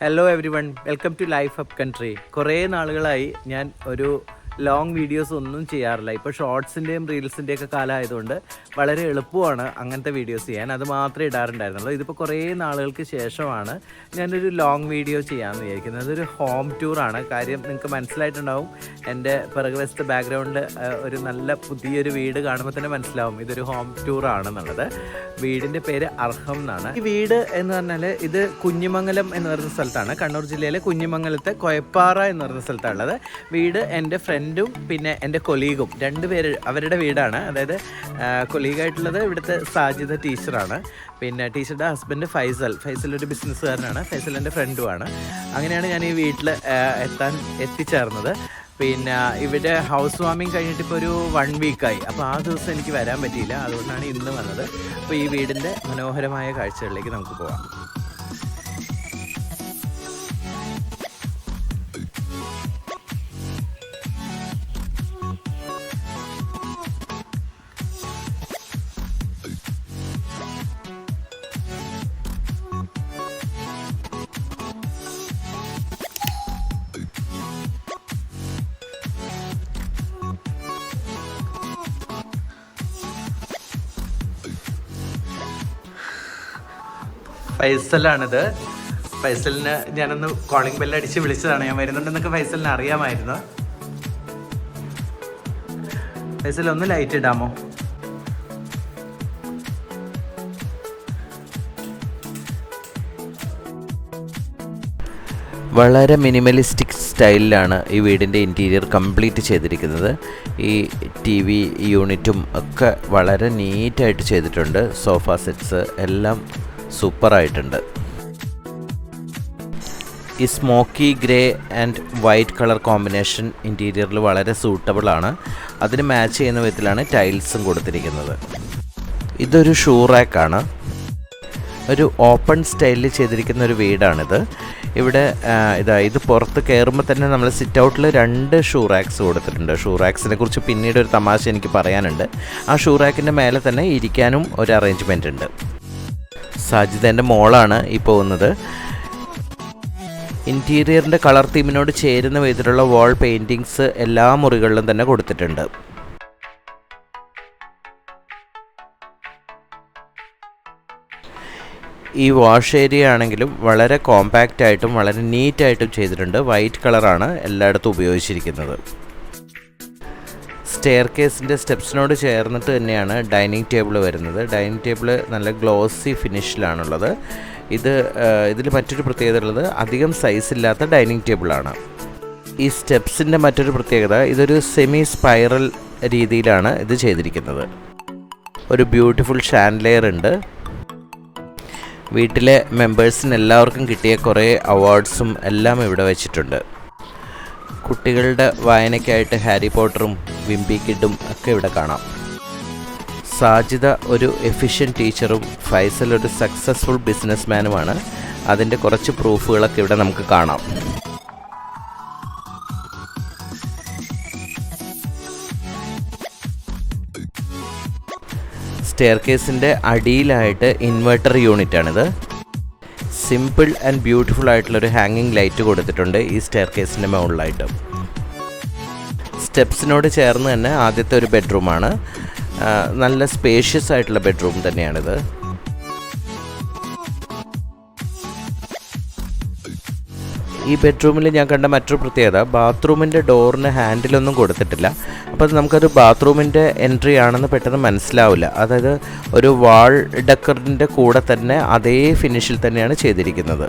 Hello everyone, welcome to life of country. കുറേ നാളുകളായി ഞാൻ ഒരു ലോങ് വീഡിയോസ് ഒന്നും ചെയ്യാറില്ല. ഇപ്പോൾ ഷോർട്സിൻ്റെയും റീൽസിൻ്റെയും ഒക്കെ കാലമായതുകൊണ്ട് വളരെ എളുപ്പമാണ് അങ്ങനത്തെ വീഡിയോസ് ചെയ്യാൻ. അത് മാത്രമേ ഇടാറുണ്ടായിരുന്നുള്ളൂ. ഇതിപ്പോൾ കുറേ നാളുകൾക്ക് ശേഷമാണ് ഞാനൊരു ലോങ് വീഡിയോ ചെയ്യാമെന്ന് വിചാരിക്കുന്നത്. അതൊരു ഹോം ടൂറാണ്. കാര്യം നിങ്ങൾക്ക് മനസ്സിലായിട്ടുണ്ടാവും, എൻ്റെ പിറകുവശത്തെ ബാക്ക്ഗ്രൗണ്ട് ഒരു നല്ല പുതിയൊരു വീട് കാണുമ്പോൾ തന്നെ മനസ്സിലാവും ഇതൊരു ഹോം ടൂറാണെന്നുള്ളത്. വീടിൻ്റെ പേര് അർഹം എന്നാണ്. ഈ വീട് എന്ന് പറഞ്ഞാൽ ഇത് കുഞ്ഞിമംഗലം എന്ന് പറയുന്ന സ്ഥലത്താണ്. കണ്ണൂർ ജില്ലയിലെ കുഞ്ഞിമംഗലത്തെ കൊയപ്പാറ എന്ന് പറയുന്ന സ്ഥലത്താണുള്ളത്. വീട് എൻ്റെ ഫ്രണ്ടും പിന്നെ എൻ്റെ കൊലീഗും രണ്ടുപേര് അവരുടെ വീടാണ്. അതായത് കൊലീഗായിട്ടുള്ളത് ഇവിടുത്തെ സാജിദ ടീച്ചറാണ്. പിന്നെ ടീച്ചറുടെ ഹസ്ബൻഡ് ഫൈസൽ ഒരു ബിസിനസ്സുകാരനാണ്. ഫൈസൽ എൻ്റെ ഫ്രണ്ടുമാണ്. അങ്ങനെയാണ് ഞാൻ ഈ വീട്ടിൽ എത്തിച്ചേർന്നത്. പിന്നെ ഇവിടെ ഹൗസ് വാമിങ് കഴിഞ്ഞിട്ട് ഇപ്പോൾ ഒരു 1 വീക്കായി. അപ്പോൾ ആ ദിവസം എനിക്ക് വരാൻ പറ്റിയില്ല. അതുകൊണ്ടാണ് ഇന്ന് വന്നത്. അപ്പോൾ ഈ വീടിൻ്റെ മനോഹരമായ കാഴ്ചകളിലേക്ക് നമുക്ക് പോകാം. ഫൈസലാണിത്. ഫൈസലിന് ഞാനൊന്ന് കോളിംഗ് ബെല്ല് അടിച്ച് വിളിച്ചതാണ്. ഞാൻ വരുന്നുണ്ടെന്നൊക്കെ ഫൈസലിന് അറിയാമായിരുന്നു. ഫൈസൽ ഒന്ന് ലൈറ്റ് ഇടാമോ? വളരെ മിനിമലിസ്റ്റിക് സ്റ്റൈലിലാണ് ഈ വീടിൻ്റെ ഇൻറ്റീരിയർ കംപ്ലീറ്റ് ചെയ്തിരിക്കുന്നത്. ഈ ടി വി യൂണിറ്റും ഒക്കെ വളരെ നീറ്റായിട്ട് ചെയ്തിട്ടുണ്ട്. സോഫ സെറ്റ്സ് എല്ലാം സൂപ്പറായിട്ടുണ്ട്. ഈ smoky grey and white colour combination ഇൻറ്റീരിയറിൽ വളരെ സൂട്ടബിളാണ്. അതിന് മാച്ച് ചെയ്യുന്ന വിധത്തിലാണ് ടൈൽസും കൊടുത്തിരിക്കുന്നത്. ഇതൊരു ഷൂ റാക്കാണ്. ഒരു ഓപ്പൺ സ്റ്റൈലിൽ ചെയ്തിരിക്കുന്ന ഒരു വീടാണിത്. ഇവിടെ ഇത് പുറത്ത് കയറുമ്പോൾ തന്നെ നമ്മൾ സിറ്റ് ഔട്ടിൽ 2 ഷൂ റാക്സ് കൊടുത്തിട്ടുണ്ട്. ഷൂ റാക്സിനെ കുറിച്ച് പിന്നീട് ഒരു തമാശ എനിക്ക് പറയാനുണ്ട്. ആ ഷൂ റാക്കിൻ്റെ മേലെ തന്നെ ഇരിക്കാനും ഒരു അറേഞ്ച്മെൻ്റ് ഉണ്ട്. സാജിദേൻ്റെ മോളാണ് ഈ പോകുന്നത്. ഇൻറ്റീരിയറിൻ്റെ കളർ തീമിനോട് ചേരുന്ന വിധത്തിലുള്ള വാൾ പെയിൻറ്റിങ്സ് എല്ലാ മുറികളിലും തന്നെ കൊടുത്തിട്ടുണ്ട്. ഈ വാഷ് ഏരിയ ആണെങ്കിലും വളരെ കോമ്പാക്റ്റ് ആയിട്ടും വളരെ നീറ്റായിട്ടും ചെയ്തിട്ടുണ്ട്. വൈറ്റ് കളറാണ് എല്ലായിടത്തും ഉപയോഗിച്ചിരിക്കുന്നത്. സ്റ്റെയർ കേസിൻ്റെ സ്റ്റെപ്സിനോട് ചേർന്നിട്ട് തന്നെയാണ് ഡൈനിങ് ടേബിൾ വരുന്നത്. ഡൈനിങ് ടേബിൾ നല്ല ഗ്ലോസി ഫിനിഷിലാണുള്ളത്. ഇതിൽ മറ്റൊരു പ്രത്യേകത ഉള്ളത്, അധികം സൈസ് ഇല്ലാത്ത ഡൈനിങ് ടേബിളാണ്. ഈ സ്റ്റെപ്സിൻ്റെ മറ്റൊരു പ്രത്യേകത, ഇതൊരു സെമി സ്പൈറൽ രീതിയിലാണ് ഇത് ചെയ്തിരിക്കുന്നത്. ഒരു ബ്യൂട്ടിഫുൾ ഷാൻഡ്ലിയർ ഉണ്ട്. വീട്ടിലെ മെമ്പേഴ്സിന് എല്ലാവർക്കും കിട്ടിയ കുറേ അവാർഡ്സും എല്ലാം ഇവിടെ വെച്ചിട്ടുണ്ട്. കുട്ടികളുടെ വായനയ്ക്കായിട്ട് ഹാരി പോട്ടറും വിംബി കിഡും ഒക്കെ ഇവിടെ കാണാം. സാജിദ ഒരു എഫിഷ്യൻറ്റ് ടീച്ചറും ഫൈസൽ ഒരു സക്സസ്ഫുൾ ബിസിനസ്മാനുമാണ്. അതിൻ്റെ കുറച്ച് പ്രൂഫുകളൊക്കെ ഇവിടെ നമുക്ക് കാണാം. സ്റ്റെയർ കേസിൻ്റെ അടിയിലായിട്ട് ഇൻവെർട്ടർ യൂണിറ്റാണിത്. സിമ്പിൾ ആൻഡ് ബ്യൂട്ടിഫുൾ ആയിട്ടുള്ളൊരു ഹാങ്ങിങ് ലൈറ്റ് കൊടുത്തിട്ടുണ്ട് ഈ സ്റ്റെയർ കേസിൻ്റെ മുകളിലായിട്ട്. സ്റ്റെപ്സിനോട് ചേർന്ന് തന്നെ ആദ്യത്തെ ഒരു ബെഡ്റൂമാണ്. നല്ല സ്പേഷ്യസ് ആയിട്ടുള്ള ബെഡ്റൂം തന്നെയാണിത്. ഈ ബെഡ്റൂമിൽ ഞാൻ കണ്ട മറ്റൊരു പ്രത്യേകത, ബാത്റൂമിൻ്റെ ഡോറിന് ഹാൻഡിലൊന്നും കൊടുത്തിട്ടില്ല. അപ്പോൾ നമുക്കത് ബാത്റൂമിൻ്റെ എൻട്രി ആണെന്ന് പെട്ടെന്ന് മനസ്സിലാവില്ല. അതായത് ഒരു വാൾ ഡെക്കറിൻ്റെ കൂടെ തന്നെ അതേ ഫിനിഷിൽ തന്നെയാണ് ചെയ്തിരിക്കുന്നത്.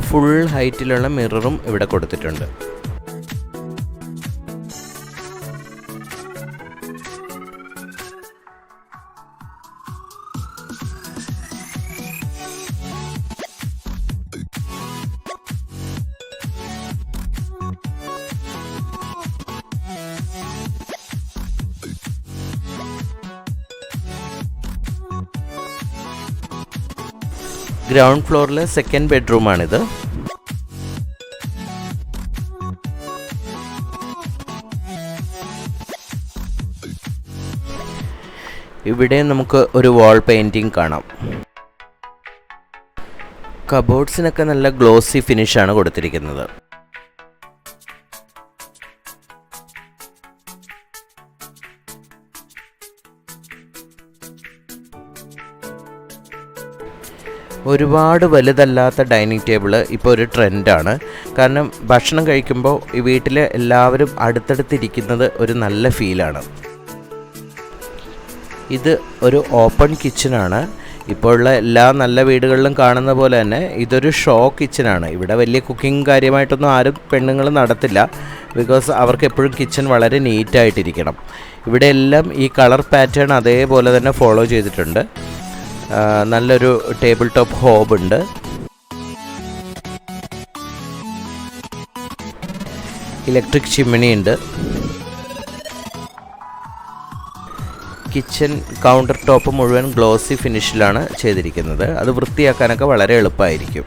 ഫുൾ ഹൈറ്റിലുള്ള മിററും ഇവിടെ കൊടുത്തിട്ടുണ്ട്. ഗ്രൗണ്ട് ഫ്ലോറിൽ സെക്കൻഡ് ബെഡ്റൂമാണിത്. ഇവിടെ നമുക്ക് ഒരു വാൾ പെയിൻറ്റിങ് കാണാം. കബോർഡ്സിനൊക്കെ നല്ല ഗ്ലോസി ഫിനിഷാണ് കൊടുത്തിരിക്കുന്നത്. ഒരുപാട് വലുതല്ലാത്ത ഡൈനിങ് ടേബിൾ ഇപ്പോൾ ഒരു ട്രെൻഡാണ്. കാരണം ഭക്ഷണം കഴിക്കുമ്പോൾ ഈ വീട്ടിൽ എല്ലാവരും അടുത്തടുത്തിരിക്കുന്നത് ഒരു നല്ല ഫീലാണ്. ഇത് ഒരു ഓപ്പൺ കിച്ചണാണ്. ഇപ്പോൾ ഉള്ള എല്ലാ നല്ല വീടുകളിലും കാണുന്ന പോലെ തന്നെ ഇതൊരു ഷോ കിച്ചനാണ്. ഇവിടെ വലിയ കുക്കിംഗ് കാര്യമായിട്ടൊന്നും ആരും പെണ്ണുങ്ങൾ നടത്തില്ല. ബിക്കോസ് അവർക്ക് എപ്പോഴും കിച്ചൺ വളരെ നീറ്റായിട്ടിരിക്കണം. ഇവിടെ എല്ലാം ഈ കളർ പാറ്റേൺ അതേപോലെ തന്നെ ഫോളോ ചെയ്തിട്ടുണ്ട്. നല്ലൊരു ടേബിൾ ടോപ്പ് ഹോബ് ഉണ്ട്. ഇലക്ട്രിക് ചിമ്മിണി ഉണ്ട്. കിച്ചൺ കൗണ്ടർ ടോപ്പ് മുഴുവൻ ഗ്ലോസി ഫിനിഷിലാണ് ചെയ്തിരിക്കുന്നത്. അത് വൃത്തിയാക്കാനൊക്കെ വളരെ എളുപ്പമായിരിക്കും.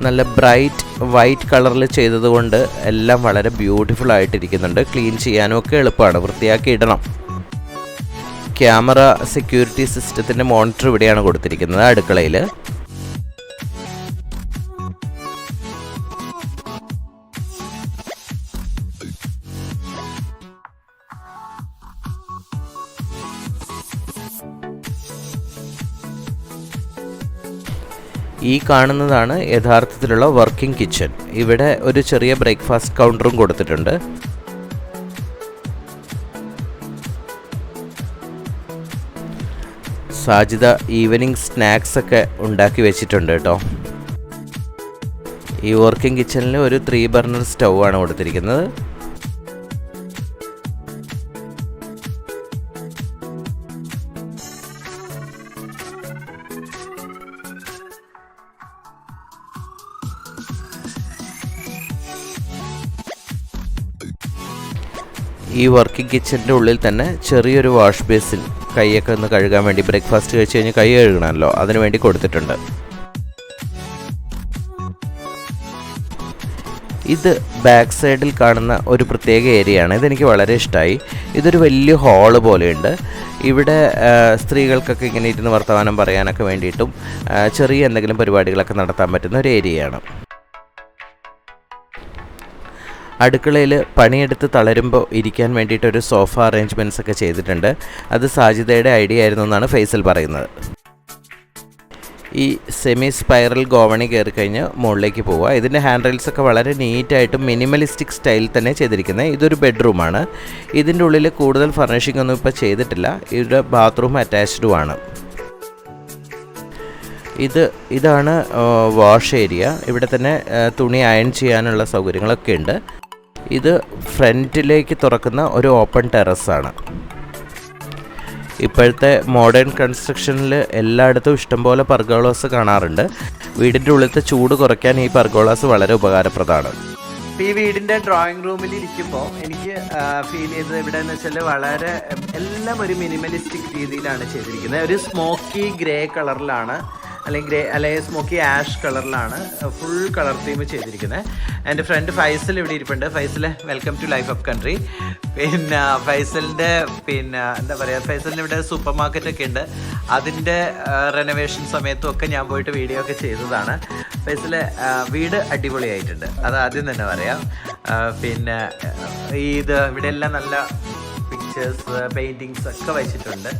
നല്ല ബ്രൈറ്റ് വൈറ്റ് കളറിൽ ചെയ്തതുകൊണ്ട് എല്ലാം വളരെ ബ്യൂട്ടിഫുൾ ആയിട്ടിരിക്കുന്നുണ്ട്. ക്ലീൻ ചെയ്യാനും ഒക്കെ എളുപ്പമാണ്, വൃത്തിയാക്കി ഇടണം. ക്യാമറ സെക്യൂരിറ്റി സിസ്റ്റത്തിൻ്റെ മോണിറ്റർ ഇവിടെയാണ് കൊടുത്തിരിക്കുന്നത് അടുക്കളയിൽ. ഈ കാണുന്നതാണ് യഥാർത്ഥത്തിലുള്ള വർക്കിംഗ് കിച്ചൺ. ഇവിടെ ഒരു ചെറിയ ബ്രേക്ക്ഫാസ്റ്റ് കൗണ്ടറും കൊടുത്തിട്ടുണ്ട്. സാജിദ ഈവനിങ് സ്നാക്സ് ഒക്കെ ഉണ്ടാക്കി വെച്ചിട്ടുണ്ട് കേട്ടോ. ഈ വർക്കിംഗ് കിച്ചണിൽ ഒരു 3 ബർണർ സ്റ്റൗ ആണ് കൊടുത്തിരിക്കുന്നത്. ഈ വർക്കിംഗ് കിച്ചണിൻ്റെ ഉള്ളിൽ തന്നെ ചെറിയൊരു വാഷ് ബേസിൻ, കൈയൊക്കെ ഒന്ന് കഴുകാൻ വേണ്ടി, ബ്രേക്ക്ഫാസ്റ്റ് കഴിച്ച് കഴിഞ്ഞ് കൈ കഴുകണമല്ലോ, അതിന് വേണ്ടി കൊടുത്തിട്ടുണ്ട്. ഇത് ബാക്ക് സൈഡിൽ കാണുന്ന ഒരു പ്രത്യേക ഏരിയയാണ്. ഇതെനിക്ക് വളരെ ഇഷ്ടമായി. ഇതൊരു വലിയ ഹാള് പോലെയുണ്ട്. ഇവിടെ സ്ത്രീകൾക്കൊക്കെ ഇങ്ങനെ ഇരുന്ന് വർത്തമാനം പറയാനൊക്കെ വേണ്ടിയിട്ടും ചെറിയ എന്തെങ്കിലും പരിപാടികളൊക്കെ നടത്താൻ പറ്റുന്ന ഒരു ഏരിയയാണ്. അടുക്കളയിൽ പണിയെടുത്ത് തളരുമ്പോൾ ഇരിക്കാൻ വേണ്ടിയിട്ടൊരു സോഫ അറേഞ്ച്മെൻറ്റ്സ് ഒക്കെ ചെയ്തിട്ടുണ്ട്. അത് സാജിദയുടെ ഐഡിയ ആയിരുന്നു എന്നാണ് ഫൈസൽ പറയുന്നത്. ഈ സെമി സ്പൈറൽ ഗോവണി കയറി കഴിഞ്ഞ് മുകളിലേക്ക് പോവുക. ഇതിൻ്റെ ഹാൻഡ് റെയിൽസൊക്കെ വളരെ നീറ്റായിട്ടും മിനിമലിസ്റ്റിക് സ്റ്റൈൽ തന്നെ ചെയ്തിരിക്കുന്നത്. ഇതൊരു ബെഡ്റൂമാണ്. ഇതിൻ്റെ ഉള്ളിൽ കൂടുതൽ ഫർണിഷിംഗ് ഒന്നും ഇപ്പോൾ ചെയ്തിട്ടില്ല. ഇവിടെ ബാത്റൂം അറ്റാച്ച്ഡുമാണ്. ഇതാണ് വാഷ് ഏരിയ. ഇവിടെ തന്നെ തുണി അയൺ ചെയ്യാനുള്ള സൗകര്യങ്ങളൊക്കെ ഉണ്ട്. ഇത് ഫ്രണ്ടിലേക്ക് തുറക്കുന്ന ഒരു ഓപ്പൺ ടെറസാണ്. ഇപ്പോഴത്തെ മോഡേൺ കൺസ്ട്രക്ഷനിൽ എല്ലായിടത്തും ഇഷ്ടംപോലെ പർഗോളാസ് കാണാറുണ്ട്. വീടിൻ്റെ ഉള്ളിലത്തെ ചൂട് കുറയ്ക്കാൻ ഈ പർഗോളാസ് വളരെ ഉപകാരപ്രദമാണ്. ഈ വീടിൻ്റെ ഡ്രോയിങ് റൂമിൽ ഇരിക്കുമ്പോൾ എനിക്ക് ഫീൽ ചെയ്തത് ഇവിടെ എന്ന് വെച്ചാൽ വളരെ എല്ലാം ഒരു മിനിമലിസ്റ്റിക് രീതിയിലാണ് ചെയ്തിരിക്കുന്നത്. ഒരു സ്മോക്കി ഗ്രേ കളറിലാണ്, അല്ലെങ്കിൽ സ്മോക്കി ആഷ് കളറിലാണ് ഫുൾ കളർ തീം ചെയ്തിരിക്കുന്നത്. എൻ്റെ ഫ്രണ്ട് ഫൈസൽ ഇവിടെ ഇരിപ്പുണ്ട്. Faisal, welcome to life of country. പിന്നെ ഫൈസലിൻ്റെ എന്താ പറയുക, ഫൈസലിന് ഇവിടെ സൂപ്പർ മാർക്കറ്റൊക്കെ ഉണ്ട്. അതിൻ്റെ റെനോവേഷൻ സമയത്തും ഒക്കെ ഞാൻ പോയിട്ട് വീഡിയോ ഒക്കെ ചെയ്തതാണ്. ഫൈസല് വീട് അടിപൊളിയായിട്ടുണ്ട്, അത് ആദ്യം തന്നെ പറയാം. പിന്നെ ഇവിടെ എല്ലാം നല്ല പിക്ചേഴ്സ്, പെയിൻറ്റിങ്സ് ഒക്കെ വെച്ചിട്ടുണ്ട്.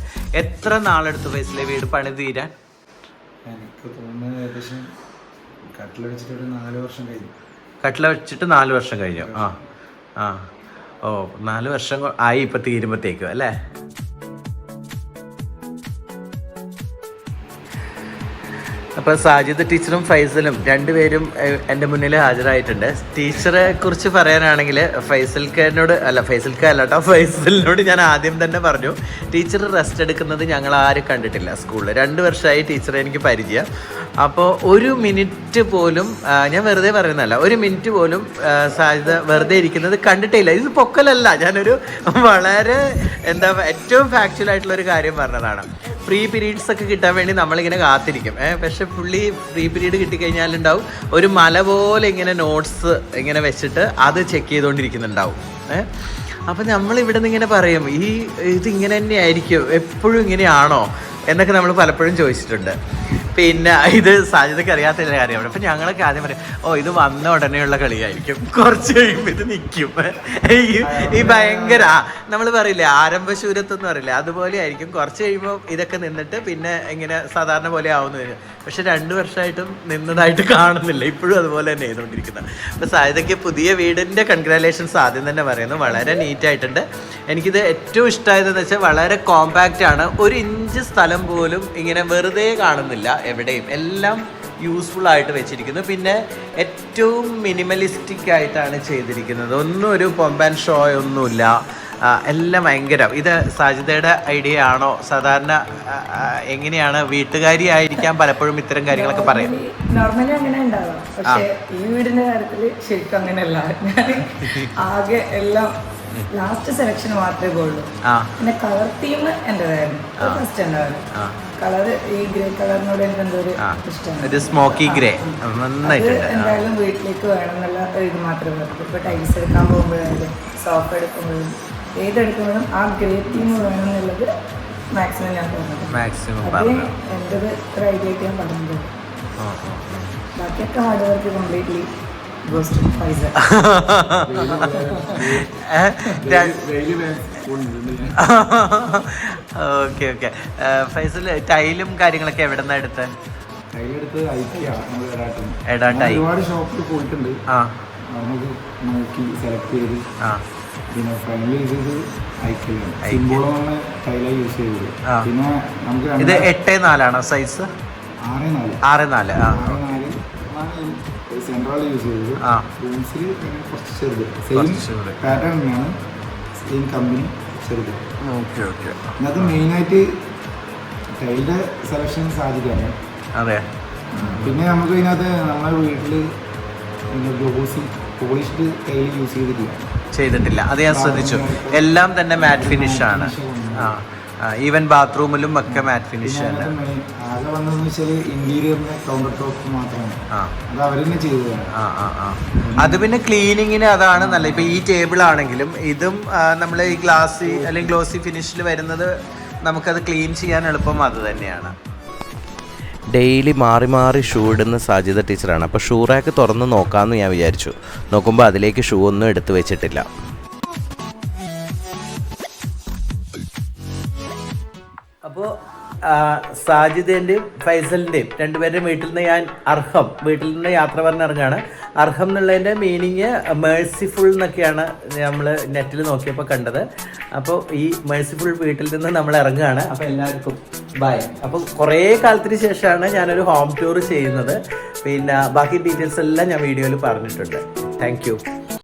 എത്ര നാളെടുത്തു ഫൈസലെ വീട് പണി തീരാൻ? എനിക്ക് തോന്നുന്നത് ഏകദേശം കട്ടില വെച്ചിട്ട് ഒരു 4 വർഷം കഴിഞ്ഞു. കട്ടില വെച്ചിട്ട് 4 വർഷം കഴിഞ്ഞു. ഓ 4 വർഷം ആയി ഇപ്പം തീരുമ്പോഴത്തേക്കും അല്ലേ? അപ്പോൾ സാജിദ് ടീച്ചറും ഫൈസലും രണ്ടുപേരും എൻ്റെ മുന്നിൽ ഹാജരായിട്ടുണ്ട്. ടീച്ചറെ കുറിച്ച് പറയാനാണെങ്കിൽ ഫൈസലിനോട് ഞാൻ ആദ്യം തന്നെ പറഞ്ഞു, ടീച്ചർ റെസ്റ്റ് എടുക്കുന്നത് ഞങ്ങൾ ആരും കണ്ടിട്ടില്ല സ്കൂളിൽ. 2 വർഷമായി ടീച്ചറെ എനിക്ക് പരിചയം. അപ്പോൾ 1 മിനിറ്റ് മിനിറ്റ് പോലും ഞാൻ വെറുതെ പറയുന്നതല്ല, ഒരു മിനിറ്റ് പോലും സാജിദ വെറുതെ ഇരിക്കുന്നത് കണ്ടിട്ടില്ല. ഇത് പൊക്കലല്ല, ഞാനൊരു വളരെ ഏറ്റവും ഫാക്ച്വൽ ആയിട്ടുള്ള ഒരു കാര്യം പറഞ്ഞതാണ്. ഫ്രീ പീരീഡ്സ് ഒക്കെ കിട്ടാൻ വേണ്ടി നമ്മളിങ്ങനെ കാത്തിരിക്കും. പക്ഷെ പുള്ളി ഫ്രീ പീരീഡ് കിട്ടിക്കഴിഞ്ഞാലുണ്ടാവും ഒരു മല പോലെ ഇങ്ങനെ നോട്ട്സ് ഇങ്ങനെ വെച്ചിട്ട് അത് ചെക്ക് ചെയ്തുകൊണ്ടിരിക്കുന്നുണ്ടാവും. അപ്പം നമ്മളിവിടെ നിന്ന് ഇങ്ങനെ പറയും, ഇതിങ്ങനെ തന്നെ ആയിരിക്കും, എപ്പോഴും ഇങ്ങനെയാണോ എന്നൊക്കെ നമ്മൾ പലപ്പോഴും ചോദിച്ചിട്ടുണ്ട്. പിന്നെ ഇത് സാജിദയ്ക്ക് അറിയാത്ത കാര്യമാണ്. അപ്പം ഞങ്ങളൊക്കെ ആദ്യം പറയും, ഇത് വന്ന ഉടനെയുള്ള കളിയായിരിക്കും, കുറച്ച് കഴിയുമ്പോൾ ഇത് നിൽക്കും. ഈ ഭയങ്കര നമ്മൾ പറയില്ലേ ആരംഭശൂരത്വം എന്ന് പറയില്ലേ, അതുപോലെ ആയിരിക്കും. കുറച്ച് കഴിയുമ്പോൾ ഇതൊക്കെ നിന്നിട്ട് പിന്നെ ഇങ്ങനെ സാധാരണ പോലെ ആവുന്നു വരും. പക്ഷെ 2 വർഷമായിട്ടും നിന്നതായിട്ട് കാണുന്നില്ല, ഇപ്പോഴും അതുപോലെ തന്നെ ചെയ്തുകൊണ്ടിരിക്കുന്നത്. അപ്പോൾ സാജിദയ്ക്ക് പുതിയ വീടിൻ്റെ കൺഗ്രാലേഷൻസ് ആദ്യം തന്നെ പറയുന്നു. വളരെ നീറ്റായിട്ടുണ്ട്. എനിക്കിത് ഏറ്റവും ഇഷ്ടമായതെന്ന് വെച്ചാൽ വളരെ കോമ്പാക്റ്റ് ആണ്. 1 ഇഞ്ച് സ്ഥലം പോലും ഇങ്ങനെ വെറുതെ കാണുന്നില്ല എവിടെയും, എല്ലാം യൂസ്ഫുൾ ആയിട്ട് വെച്ചിരിക്കുന്നു. പിന്നെ ഏറ്റവും മിനിമലിസ്റ്റിക് ആയിട്ടാണ് ചെയ്തിരിക്കുന്നത്. ഒന്നും ഒരു പൊമ്പാൻ ഷോ ഒന്നുമില്ല, എല്ലാം ഭയങ്കര. ഇത് സാജിദയുടെ ഐഡിയ ആണോ? സാധാരണ എങ്ങനെയാണ് വീട്ടുകാരി ആയിരിക്കാൻ പലപ്പോഴും ഇത്തരം കാര്യങ്ങളൊക്കെ പറയും. നോർമലി അങ്ങനെ ഉണ്ടാവാം, പക്ഷേ ഈ വീടിന്റെ കാര്യത്തിൽ ശരിക്കും അങ്ങനെയല്ല. ഞാൻ ആകെ എല്ലാം ലാസ്റ്റ് സെലക്ഷൻ മാത്രമേ പോയുള്ളൂ. പിന്നെ കളർ തീം എന്റേതായിരുന്നു ഫസ്റ്റ് ഉണ്ടായിരുന്നു. കളറ് ഈ ഗ്രേ കളറിനോട് എനിക്ക് എന്തോ ഒരു ഇഷ്ടമാണ്. സ്മോക്കി ഗ്രേ നന്നായിട്ടുണ്ട്. എന്തായാലും വീട്ടിലേക്ക് വേണം എന്നുള്ള ഇത് മാത്രമേ പറഞ്ഞു. ഇപ്പൊ ടൈൽസ് എടുക്കാൻ പോകുമ്പോഴായാലും സോഫ എടുക്കുമ്പോഴും ഏതെടുക്കുമ്പോഴും ആ ഗ്രേ തീം വേണം എന്നുള്ളത് മാക്സിമം ഞാൻ പറഞ്ഞത്. അത് എൻ്റെ ഒരു ഐഡിയ ആയിട്ട് ഞാൻ പറഞ്ഞത്. ബാക്കിയൊക്കെ ഹാർഡ് വർക്ക് കംപ്ലീറ്റ്ലി പൈസ. Okay okay. ഫൈസൽ, ടൈലും കാര്യങ്ങളൊക്കെ എവിടെ നിന്നാണ് എടുത്തത്? ഒരുപാട് ഷോപ്പിൽ പോയിട്ടുണ്ട്, നമുക്ക് നോക്കി സെലക്ട് ചെയ്ത് പിന്നെ ഫൈനൽ ചെയ്തത് ഐക്യലാണ്. സിംബോളാണ് ടൈലായി യൂസ് ചെയ്തത്. പിന്നെ നമുക്ക് ഇത് 8:4 സൈസ്? 6:4. സെൻട്രൽ യൂസ് ചെയ്തത്. റൂംസിൽ കുറച്ച് ചെറുത്, സെയിം പാറ്റേൺ തന്നെയാണ്, സെയിം കമ്പനി, ചെറുത്. Okay okay. ഇതിനകത്ത് മെയിനായിട്ട് ടൈലിൻ്റെ സെലക്ഷൻ സാധിക്കാണ്. അതെ. പിന്നെ നമുക്ക് ഇതിനകത്ത് നമ്മുടെ വീട്ടിൽ ഗ്ലോസി പോളിഷ്ഡ് ടൈൽ യൂസ് ചെയ്തിട്ടില്ല. അത് ഞാൻ ശ്രദ്ധിച്ചു. എല്ലാം തന്നെ മാറ്റ് ഫിനിഷ് ആണ്. ഈവൻ ബാത്റൂമിലും ഒക്കെ മാറ്റ് ഫിനിഷ് തന്നെ. ആകെ വന്നതെന്ന് വെച്ചാൽ ഇന്റീരിയറിന്റെ കൗണ്ടർ ടോപ്പ് മാത്രമാണ്, അത് അവർ തന്നെ ചെയ്തതാണ്. അത് പിന്നെ ക്ലീനിങ്ങിന് അതാണ് നല്ല. ഇപ്പൊ ഈ ടേബിൾ ആണെങ്കിലും ഇതും നമ്മൾ ഈ ഗ്ലാസി അല്ലെങ്കിൽ ഗ്ലോസി ഫിനിഷിൽ വരുന്നത് നമുക്കത് ക്ലീൻ ചെയ്യാൻ എളുപ്പം അത് തന്നെയാണ്. ഡെയിലി മാറി മാറി ഷൂ ഇടുന്ന സാജിദ ടീച്ചറാണ്. അപ്പോൾ ഷൂ റാക്ക് തുറന്ന് നോക്കാമെന്ന് ഞാൻ വിചാരിച്ചു. നോക്കുമ്പോൾ അതിലേക്ക് ഷൂ ഒന്നും എടുത്തു വെച്ചിട്ടില്ല. അപ്പോൾ സാജിദേൻ്റെയും ഫൈസലിൻ്റെയും രണ്ടുപേരുടെയും വീട്ടിൽ നിന്ന് ഞാൻ വീട്ടിൽ നിന്ന് യാത്ര പറഞ്ഞിറങ്ങുകയാണ്. അർഹം എന്നുള്ളതിൻ്റെ മീനിങ് മേഴ്സിഫുൾ എന്നൊക്കെയാണ് നമ്മൾ നെറ്റിൽ നോക്കിയപ്പോൾ കണ്ടത്. അപ്പോൾ ഈ മേഴ്സിഫുൾ വീട്ടിൽ നിന്ന് നമ്മൾ ഇറങ്ങുകയാണ്. അപ്പോൾ എല്ലാവർക്കും ബൈ. അപ്പോൾ കുറേ കാലത്തിന് ശേഷമാണ് ഞാനൊരു ഹോം ടൂർ ചെയ്യുന്നത്. പിന്നെ ബാക്കി ഡീറ്റെയിൽസ് എല്ലാം ഞാൻ വീഡിയോയിൽ പറഞ്ഞിട്ടുണ്ട്. Thank you.